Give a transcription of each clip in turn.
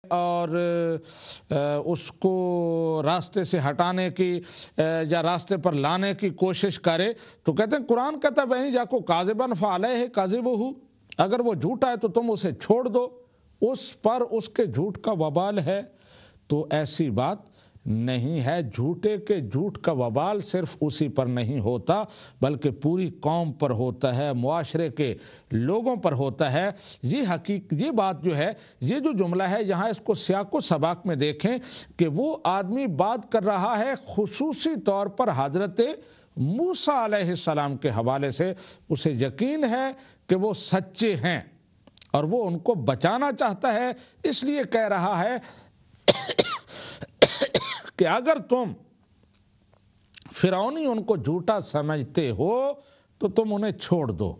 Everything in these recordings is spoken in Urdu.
اور اس کو راستے سے ہٹانے کی یا راستے پر لانے کی کوشش کرے تو کہتے ہیں قرآن کہتا ہے وہیں جا کو کاذبن فعلیہ کذبہ، اگر وہ جھوٹا ہے تو تم اسے چھوڑ دو، اس پر اس کے جھوٹ کا وبال ہے۔ تو ایسی بات نہیں ہے، جھوٹے کے جھوٹ کا وبال صرف اسی پر نہیں ہوتا بلکہ پوری قوم پر ہوتا ہے، معاشرے کے لوگوں پر ہوتا ہے۔ یہ بات جو ہے، یہ جو جملہ ہے یہاں اس کو سیاق و سباق میں دیکھیں کہ وہ آدمی بات کر رہا ہے خصوصی طور پر حضرت موسیٰ علیہ السلام کے حوالے سے، اسے یقین ہے کہ وہ سچے ہیں اور وہ ان کو بچانا چاہتا ہے، اس لیے کہہ رہا ہے کہ اگر تم فرعونی ان کو جھوٹا سمجھتے ہو تو تم انہیں چھوڑ دو،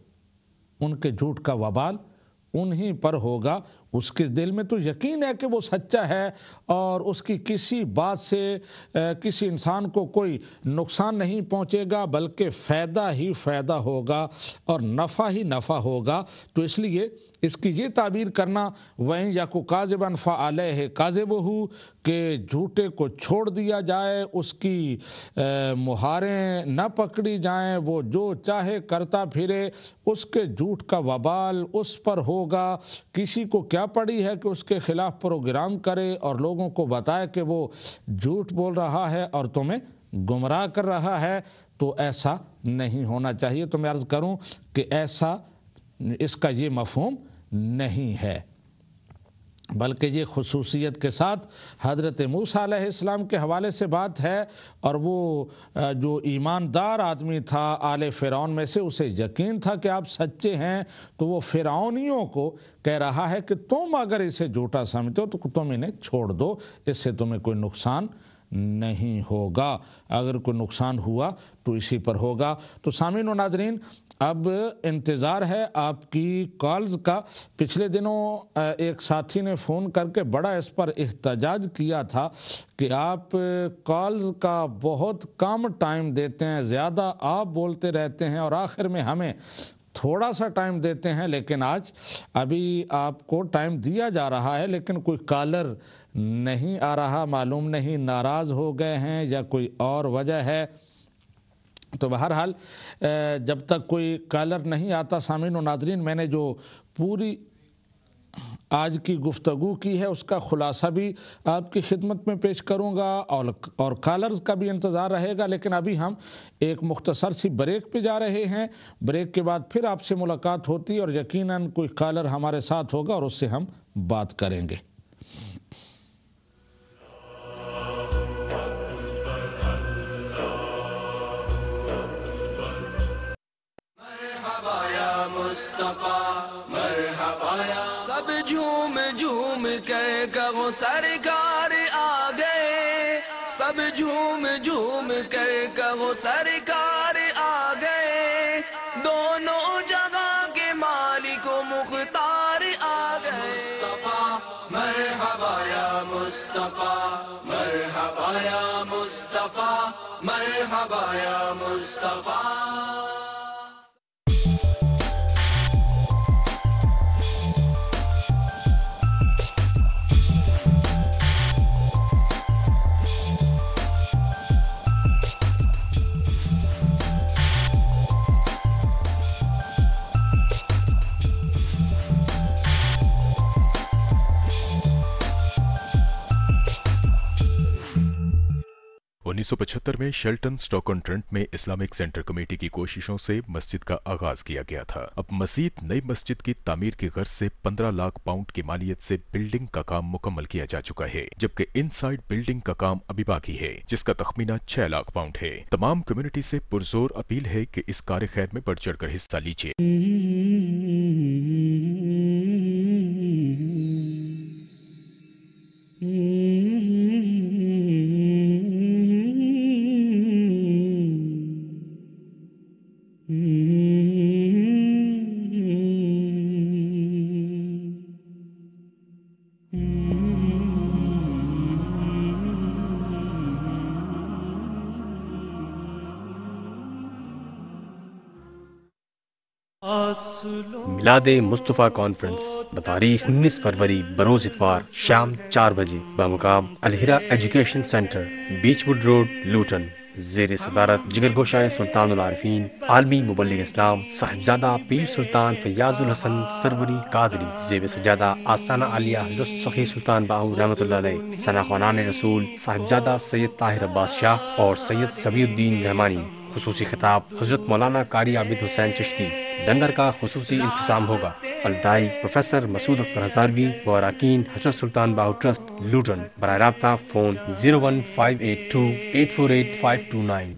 ان کے جھوٹ کا وبال انہی پر ہوگا۔ اس کے دل میں تو یقین ہے کہ وہ سچا ہے اور اس کی کسی بات سے کسی انسان کو کوئی نقصان نہیں پہنچے گا بلکہ فائدہ ہی فائدہ ہوگا اور نفع ہی نفع ہوگا۔ تو اس لیے اس کی یہ تعبیر کرنا وَإِن يَكُ كَاذِبًا فَعَلَيْهِ كَاذِبُهُ کہ جھوٹے کو چھوڑ دیا جائے، اس کی مہاریں نہ پکڑی جائیں، وہ جو چاہے کرتا پھرے، اس کے جھوٹ کا وبال اس پر ہوگا۔ کسی کو کیا پڑی ہے کہ اس کے خلاف پروگرام کرے اور لوگوں کو بتائے کہ وہ جھوٹ بول رہا ہے اور تمہیں گمراہ کر رہا ہے، تو ایسا نہیں ہونا چاہیے۔ تو میں عرض کروں کہ ایسا اس کا یہ مفہوم نہیں ہے، بلکہ یہ خصوصیت کے ساتھ حضرت موسیٰ علیہ السلام کے حوالے سے بات ہے، اور وہ جو ایماندار آدمی تھا آل فرعون میں سے، اسے یقین تھا کہ آپ سچے ہیں، تو وہ فرعونیوں کو کہہ رہا ہے کہ تم اگر اسے جھوٹا سمجھتے ہو تو تم انہیں چھوڑ دو، اس سے تمہیں کوئی نقصان نہیں ہوگا، اگر کوئی نقصان ہوا تو اسی پر ہوگا۔ تو سامعین و ناظرین، اب انتظار ہے آپ کی کالز کا۔ پچھلے دنوں ایک ساتھی نے فون کر کے بڑا اس پر احتجاج کیا تھا کہ آپ کالز کا بہت کم ٹائم دیتے ہیں، زیادہ آپ بولتے رہتے ہیں اور آخر میں ہمیں تھوڑا سا ٹائم دیتے ہیں، لیکن آج ابھی آپ کو ٹائم دیا جا رہا ہے لیکن کوئی کالر نہیں آ رہا، معلوم نہیں ناراض ہو گئے ہیں یا کوئی اور وجہ ہے۔ تو بہرحال جب تک کوئی کالر نہیں آتا، سامعین و ناظرین، میں نے جو پوری آج کی گفتگو کی ہے اس کا خلاصہ بھی آپ کی خدمت میں پیش کروں گا اور کالرز کا بھی انتظار رہے گا، لیکن ابھی ہم ایک مختصر سی بریک پہ جا رہے ہیں۔ بریک کے بعد پھر آپ سے ملاقات ہوتی اور یقیناً کوئی کالر ہمارے ساتھ ہوگا اور اس سے ہم بات کریں گے۔ سب جھوم جھوم کر کہو سرکار آ گئے، سب جھوم جھوم کر کہو سرکار آ گئے، دونوں جگہ کے مالک و مختار آ گئے۔ مصطفیٰ مرحبا یا مصطفیٰ، مرحبا یا مصطفیٰ، مرحبا یا مصطفیٰ۔ انیس سو 75 میں شیلٹن سٹاکن ٹرنٹ میں اسلامک سینٹر کمیٹی کی کوششوں سے مسجد کا آغاز کیا گیا تھا۔ اب مزید نئی مسجد کی تعمیر کی غرض سے 15 لاکھ پاؤنڈ کی مالیت سے بلڈنگ کا کام مکمل کیا جا چکا ہے، جبکہ ان سائڈ بلڈنگ کا کام ابھی باقی ہے جس کا تخمینہ 6 لاکھ پاؤنڈ ہے۔ تمام کمیونٹی سے پرزور اپیل ہے کہ اس کار خیر میں بڑھ چڑھ کر حصہ لیجیے۔ میلاد مصطفیٰ کانفرنس بتاریخ 19 فروری بروز اتوار شام 4 بجے بمقام Alhira education centre beechwood road Luton, زیر صدارت جگر گوشہ سلطان العارفین عالمی مبلغ اسلام صاحبزادہ پیر سلطان فیاض الحسن سروری قادری، زیب سجادہ آستانہ عالیہ حضرت سخی سلطان باہو رحمۃ اللہ علیہ، ثنا خوانان رسول صاحبزادہ سید طاہر عباس شاہ اور سید سبی الدین رحمانی۔ خصوصی خطاب حضرت مولانا قاری عابد حسین چشتی۔ لنگر کا خصوصی انتظام ہوگا۔ الدائی پروفیسر مسعود اختر ہزاروی و اراکین حضرت سلطان باہو ٹرسٹ لوٹن۔ براہ رابطہ فون 01582848529۔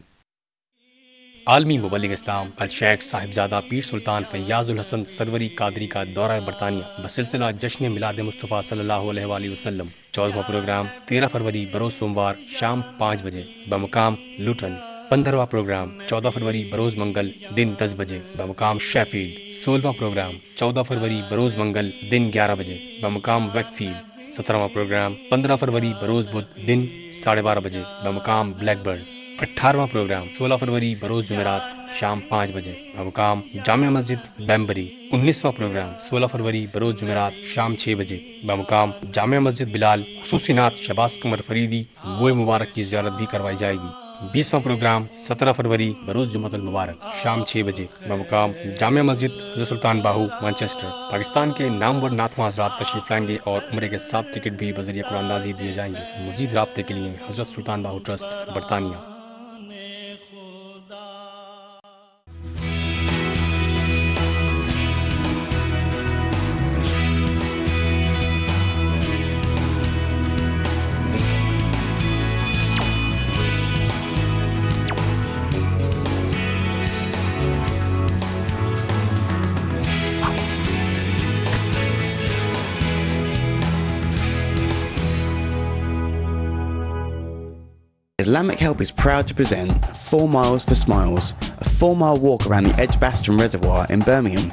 عالمی مبلغ اسلام الشیخ صاحبزادہ پیر سلطان فیاض الحسن سروری قادری کا دورہ برطانیہ بسلسلہ جشن میلاد مصطفیٰ صلی اللہ علیہ وآلہ وسلم۔ 14واں پروگرام 13 فروری بروز سوموار شام 5 بجے بمقام لوٹن۔ 15واں پروگرام 14 فروری بروز منگل دن 10 بجے بمقام شیفیلڈ۔ 16واں پروگرام 14 فروری بروز منگل دن 11 بجے بمقام ویکفیلڈ۔ 17واں پروگرام 15 فروری بروز بدھ دن 12:30 بجے بمقام بلیک برن۔ 18واں پروگرام 16 فروری بروز جمعرات شام 5 بجے بمقام جامع مسجد بیمبری۔ 19واں پروگرام 16 فروری بروز جمعرات شام 6 بجے بمقام جامع مسجد بلال۔ خصوصی نعت شہباز قمر فریدی موئے مبارک کی زیارت بھی کروائی جائے گی۔ 20واں پروگرام 17 فروری بروز جمعۃ المبارک شام 6 بجے بمقام جامع مسجد حضرت سلطان باہو مانچسٹر۔ پاکستان کے نامور نعتواں حضرات تشریف لائیں گے اور عمرے کے 7 ٹکٹ بھی بذریعہ قرآن اندازی دیے جائیں گے۔ مزید رابطے کے لیے حضرت سلطان باہو ٹرسٹ برطانیہ۔ Islamic Help is proud to present 4 Miles for Smiles, a 4-mile walk around the Edgbaston Reservoir in Birmingham.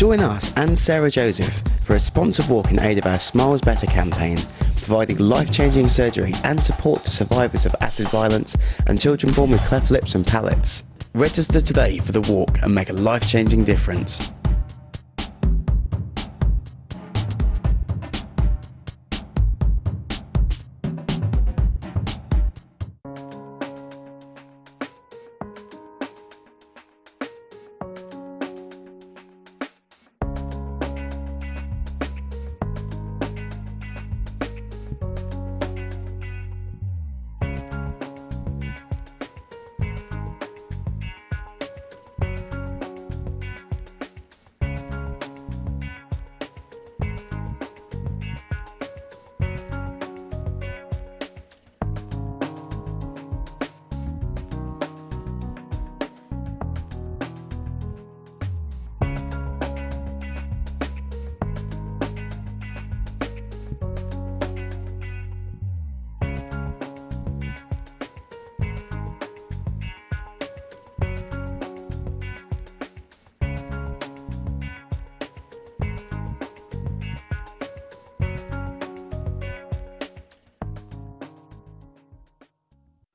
Join us and Sarah Joseph for a sponsored walk in aid of our Smiles Better campaign, providing life-changing surgery and support to survivors of acid violence and children born with cleft lips and palates. Register today for the walk and make a life-changing difference.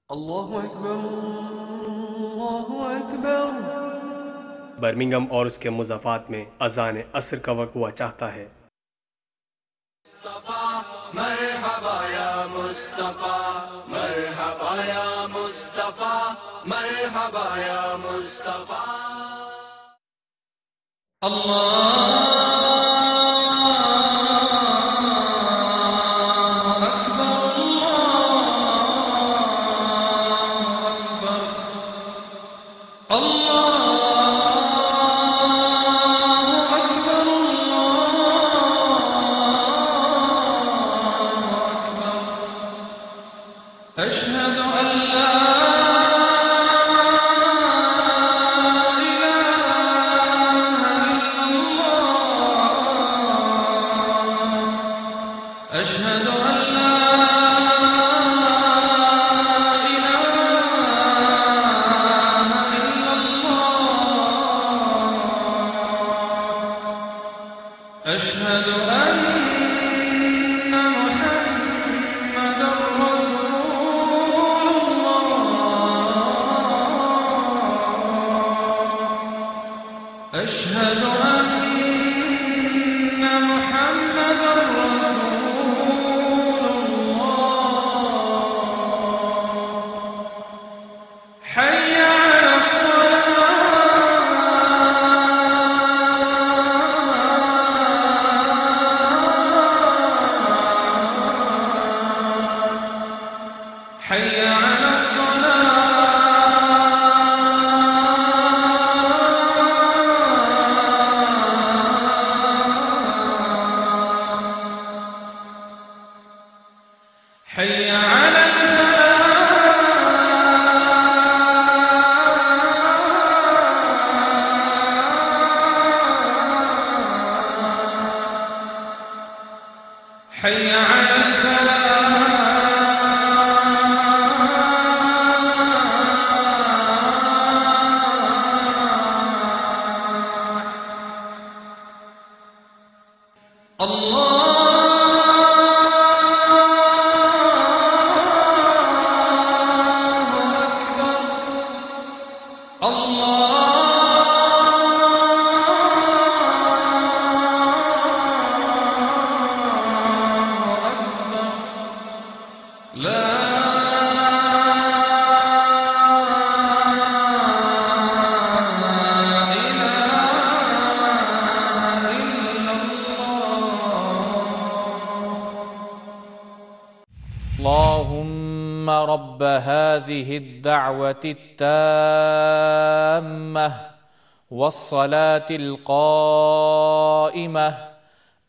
Allah Akbar Allah Akbar. Birmingham اور اس کے مضافات میں اذان عصر کا وقت ہوا چاہتا ہے۔ مرحبا یا مصطفیٰ، مرحبا یا مصطفیٰ، مرحبا یا مصطفیٰ۔ أشهد أن لا أشهد أن لا إله إلا الله أشهد أن محمدا رسول الله أشهد أن حي على الصلاة حي على حي على الفلاح اللهم رب هذه الدعوة التامة والصلاة القائمة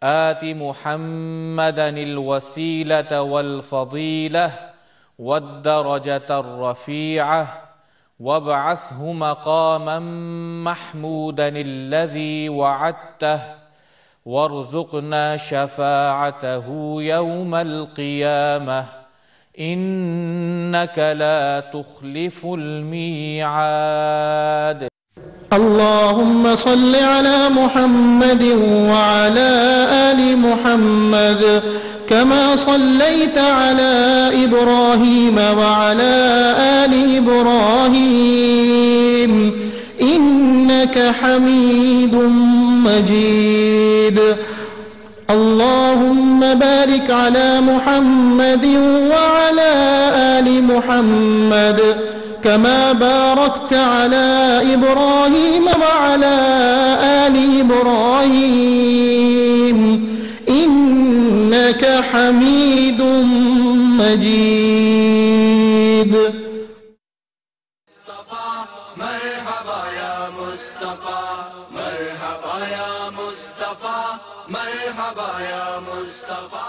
آت محمدا الوسيلة والفضيلة والدرجة الرفيعة وابعثه مقاما محمودا الذي وعدته وارزقنا شفاعته يوم القيامة إنك لا تخلف الميعاد. اللهم صل على محمد وعلى آل محمد كما صليت على إبراهيم وعلى آل إبراهيم إنك حميد مجيد. اللهم بارك على محمد وعلى آل محمد كما باركت على إبراهيم وعلى آل إبراهيم إنك حميد مجيد. مرحبا يا مصطفى مرحبا يا مصطفى مرحبا يا مصطفى.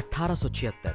1876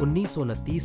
1929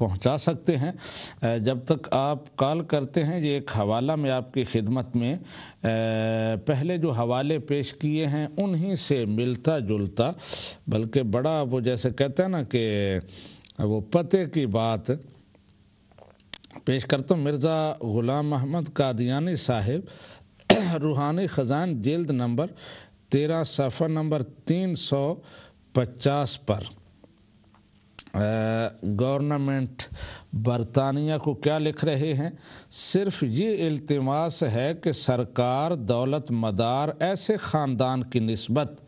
پہنچا سکتے ہیں۔ جب تک آپ کال کرتے ہیں یہ ایک حوالہ میں آپ کی خدمت میں پہلے جو حوالے پیش کیے ہیں انہی سے ملتا جلتا، بلکہ بڑا وہ جیسے کہتے ہیں نا کہ وہ پتے کی بات پیش کرتا ہوں۔ مرزا غلام محمد قادیانی صاحب روحانی خزان جلد نمبر 13 صفحہ نمبر 350 پر گورنمنٹ برطانیہ کو کیا لکھ رہے ہیں؟ صرف یہ التماس ہے کہ سرکار دولت مدار ایسے خاندان کی نسبت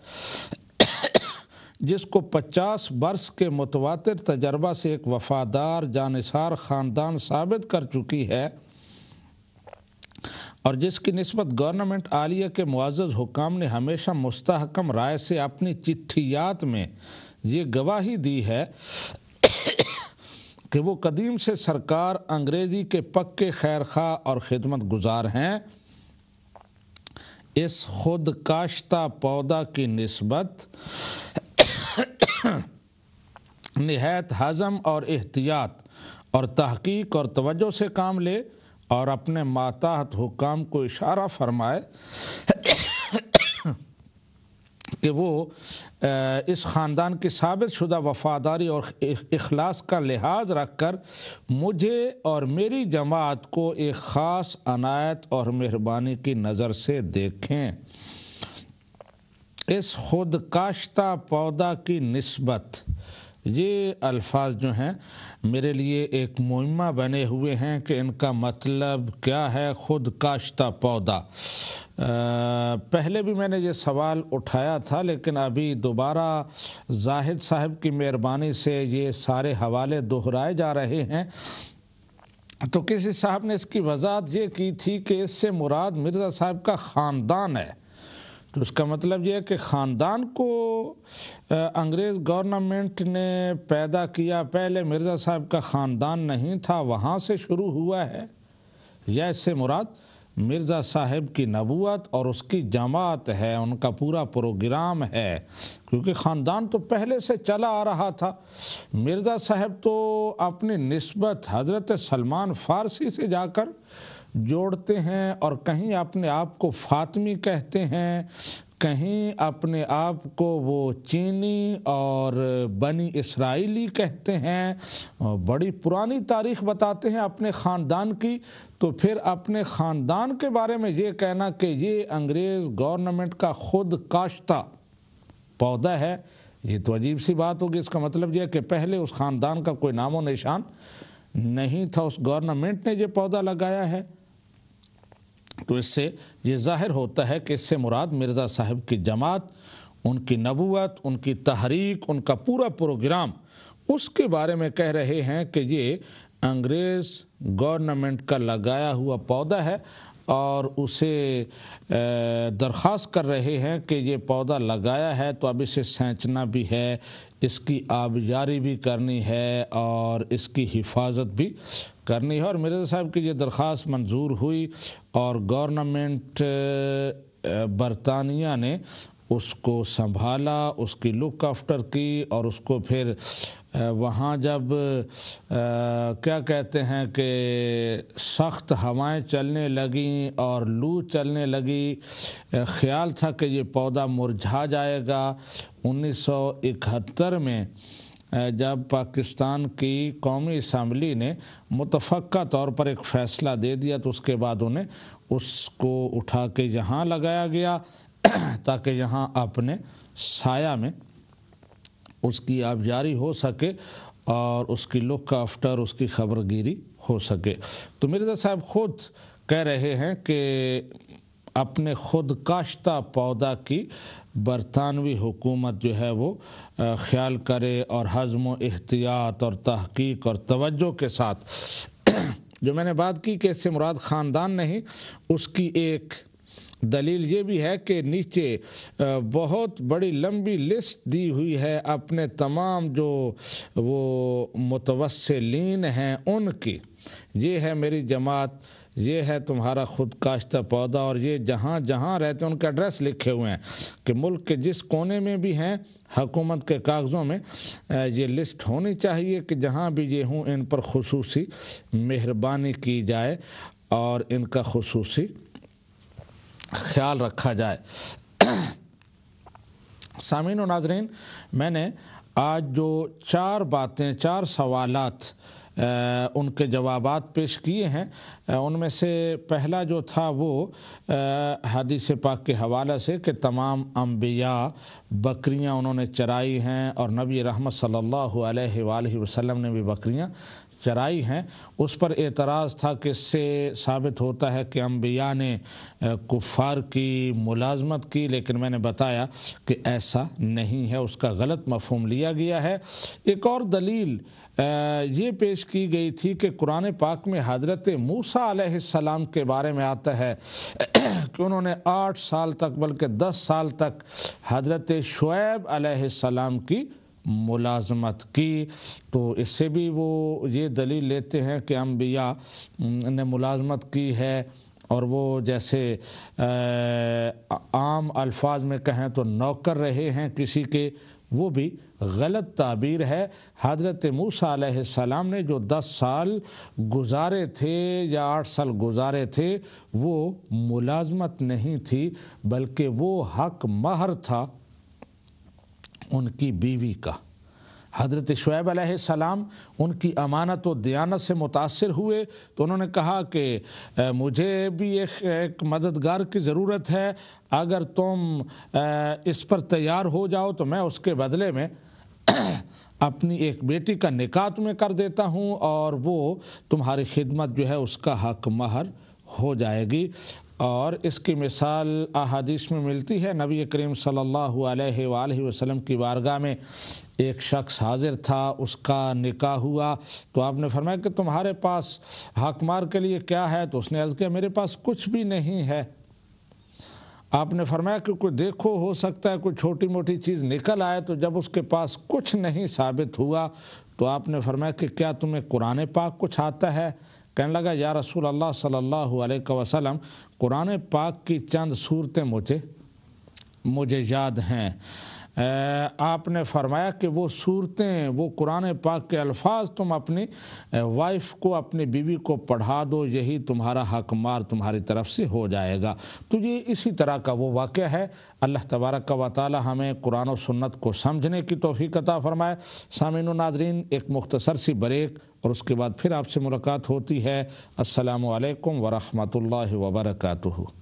جس کو 50 برس کے متواتر تجربہ سے ایک وفادار جانثار خاندان ثابت کر چکی ہے اور جس کی نسبت گورنمنٹ عالیہ کے معزز حکام نے ہمیشہ مستحکم رائے سے اپنی چٹھیات میں یہ گواہی دی ہے کہ وہ قدیم سے سرکار انگریزی کے پکے خیرخواہ اور خدمت گزار ہیں، اس خود کاشتہ پودا کی نسبت نہایت حزم اور احتیاط اور تحقیق اور توجہ سے کام لے اور اپنے ماتحت حکام کو اشارہ فرمائے کہ وہ اس خاندان کی ثابت شدہ وفاداری اور اخلاص کا لحاظ رکھ کر مجھے اور میری جماعت کو ایک خاص عنایت اور مہربانی کی نظر سے دیکھیں۔ اس خود کاشتہ پودا کی نسبت، یہ الفاظ جو ہیں میرے لیے ایک مہمہ بنے ہوئے ہیں کہ ان کا مطلب کیا ہے خود کاشتہ پودا۔ پہلے بھی میں نے یہ سوال اٹھایا تھا، لیکن ابھی دوبارہ زاہد صاحب کی مہربانی سے یہ سارے حوالے دہرائے جا رہے ہیں۔ تو کسی صاحب نے اس کی وضاحت یہ کی تھی کہ اس سے مراد مرزا صاحب کا خاندان ہے، تو اس کا مطلب یہ ہے کہ خاندان کو انگریز گورنمنٹ نے پیدا کیا، پہلے مرزا صاحب کا خاندان نہیں تھا، وہاں سے شروع ہوا ہے، یا اس سے مراد مرزا صاحب کی نبوت اور اس کی جماعت ہے، ان کا پورا پروگرام ہے، کیونکہ خاندان تو پہلے سے چلا آ رہا تھا۔ مرزا صاحب تو اپنی نسبت حضرت سلمان فارسی سے جا کر جوڑتے ہیں، اور کہیں اپنے آپ کو فاطمی کہتے ہیں، کہیں اپنے آپ کو وہ چینی اور بنی اسرائیلی کہتے ہیں، بڑی پرانی تاریخ بتاتے ہیں اپنے خاندان کی۔ تو پھر اپنے خاندان کے بارے میں یہ کہنا کہ یہ انگریز گورنمنٹ کا خود کاشتہ پودا ہے، یہ تو عجیب سی بات ہوگی۔ اس کا مطلب یہ ہے کہ پہلے اس خاندان کا کوئی نام و نشان نہیں تھا، اس گورنمنٹ نے یہ پودا لگایا ہے۔ تو اس سے یہ ظاہر ہوتا ہے کہ اس سے مراد مرزا صاحب کی جماعت، ان کی نبوت، ان کی تحریک، ان کا پورا پروگرام، اس کے بارے میں کہہ رہے ہیں کہ یہ انگریز گورنمنٹ کا لگایا ہوا پودا ہے، اور اسے درخواست کر رہے ہیں کہ یہ پودا لگایا ہے تو اب اسے سینچنا بھی ہے، اس کی آبیاری بھی کرنی ہے اور اس کی حفاظت بھی کرنی ہے۔ اور مرزا صاحب کی یہ درخواست منظور ہوئی اور گورنمنٹ برطانیہ نے اس کو سنبھالا، اس کی لک آفٹر کی، اور اس کو پھر وہاں جب کیا کہتے ہیں کہ سخت ہوائیں چلنے لگیں اور لو چلنے لگی، خیال تھا کہ یہ پودا مرجھا جائے گا۔ 1971 میں جب پاکستان کی قومی اسمبلی نے متفقہ طور پر ایک فیصلہ دے دیا تو اس کے بعد انہیں اس کو اٹھا کے یہاں لگایا گیا تاکہ یہاں اپنے سایہ میں اس کی آبیاری ہو سکے اور اس کی لک آفٹر، اس کی خبرگیری ہو سکے۔ تو مرزا صاحب خود کہہ رہے ہیں کہ اپنے خود کاشتہ پودا کی برطانوی حکومت جو ہے وہ خیال کرے اور حزم و احتیاط اور تحقیق اور توجہ کے ساتھ جو میں نے بات کی کہ اس سے مراد خاندان نہیں، اس کی ایک دلیل یہ بھی ہے کہ نیچے بہت بڑی لمبی لسٹ دی ہوئی ہے اپنے تمام جو وہ متوسلین ہیں ان کی، یہ ہے میری جماعت، یہ ہے تمہارا خود کاشتہ پودا، اور یہ جہاں جہاں رہتے ہیں ان کے ایڈریس لکھے ہوئے ہیں کہ ملک کے جس کونے میں بھی ہیں حکومت کے کاغذوں میں یہ لسٹ ہونی چاہیے کہ جہاں بھی یہ ہوں ان پر خصوصی مہربانی کی جائے اور ان کا خصوصی خیال رکھا جائے۔ سامعین و ناظرین، میں نے آج جو 4 سوالات ان کے جوابات پیش کیے ہیں، ان میں سے پہلا جو تھا وہ حدیث پاک کے حوالے سے کہ تمام انبیاء بکریاں انہوں نے چرائی ہیں اور نبی رحمت صلی اللہ علیہ وآلہ وسلم نے بھی بکریاں چرائی ہیں۔ اس پر اعتراض تھا کہ اس سے ثابت ہوتا ہے کہ انبیاء نے کفار کی ملازمت کی، لیکن میں نے بتایا کہ ایسا نہیں ہے، اس کا غلط مفہوم لیا گیا ہے۔ ایک اور دلیل یہ پیش کی گئی تھی کہ قرآن پاک میں حضرت موسیٰ علیہ السلام کے بارے میں آتا ہے کہ انہوں نے 8 سال تک بلکہ 10 سال تک حضرت شعیب علیہ السلام کی ملازمت کی، تو اس سے بھی وہ یہ دلیل لیتے ہیں کہ انبیاء نے ملازمت کی ہے، اور وہ جیسے عام الفاظ میں کہیں تو نوکر رہے ہیں کسی کے، وہ بھی غلط تعبیر ہے۔ حضرت موسیٰ علیہ السلام نے جو 10 سال گزارے تھے یا 8 سال گزارے تھے وہ ملازمت نہیں تھی، بلکہ وہ حق مہر تھا ان کی بیوی کا۔ حضرت شعیب علیہ السلام ان کی امانت و دیانت سے متاثر ہوئے تو انہوں نے کہا کہ مجھے بھی ایک مددگار کی ضرورت ہے، اگر تم اس پر تیار ہو جاؤ تو میں اس کے بدلے میں اپنی ایک بیٹی کا نکاح تمہیں کر دیتا ہوں اور وہ تمہاری خدمت جو ہے اس کا حق مہر ہو جائے گی۔ اور اس کی مثال احادیث میں ملتی ہے۔ نبی کریم صلی اللہ علیہ وآلہ وسلم کی بارگاہ میں ایک شخص حاضر تھا، اس کا نکاح ہوا تو آپ نے فرمایا کہ تمہارے پاس حق مہر کے لیے کیا ہے؟ تو اس نے عرض کیا میرے پاس کچھ بھی نہیں ہے۔ آپ نے فرمایا کہ کوئی دیکھو، ہو سکتا ہے کوئی چھوٹی موٹی چیز نکل آئے۔ تو جب اس کے پاس کچھ نہیں ثابت ہوا تو آپ نے فرمایا کہ کیا تمہیں قرآن پاک کچھ آتا ہے؟ کہنے لگا یا رسول اللہ صلی اللہ علیہ وسلم، قرآن پاک کی چند صورتیں مجھے یاد ہیں۔ آپ نے فرمایا کہ وہ صورتیں، وہ قرآن پاک کے الفاظ تم اپنی وائف کو، اپنی بیوی کو پڑھا دو، یہی تمہارا حق مہر تمہاری طرف سے ہو جائے گا۔ تو یہ اسی طرح کا وہ واقعہ ہے۔ اللہ تبارک و تعالی ہمیں قرآن و سنت کو سمجھنے کی توفیق عطا فرمائے۔ سامعین و ناظرین، ایک مختصر سی بریک اور اس کے بعد پھر آپ سے ملاقات ہوتی ہے۔ السلام علیکم ورحمۃ اللہ وبرکاتہ۔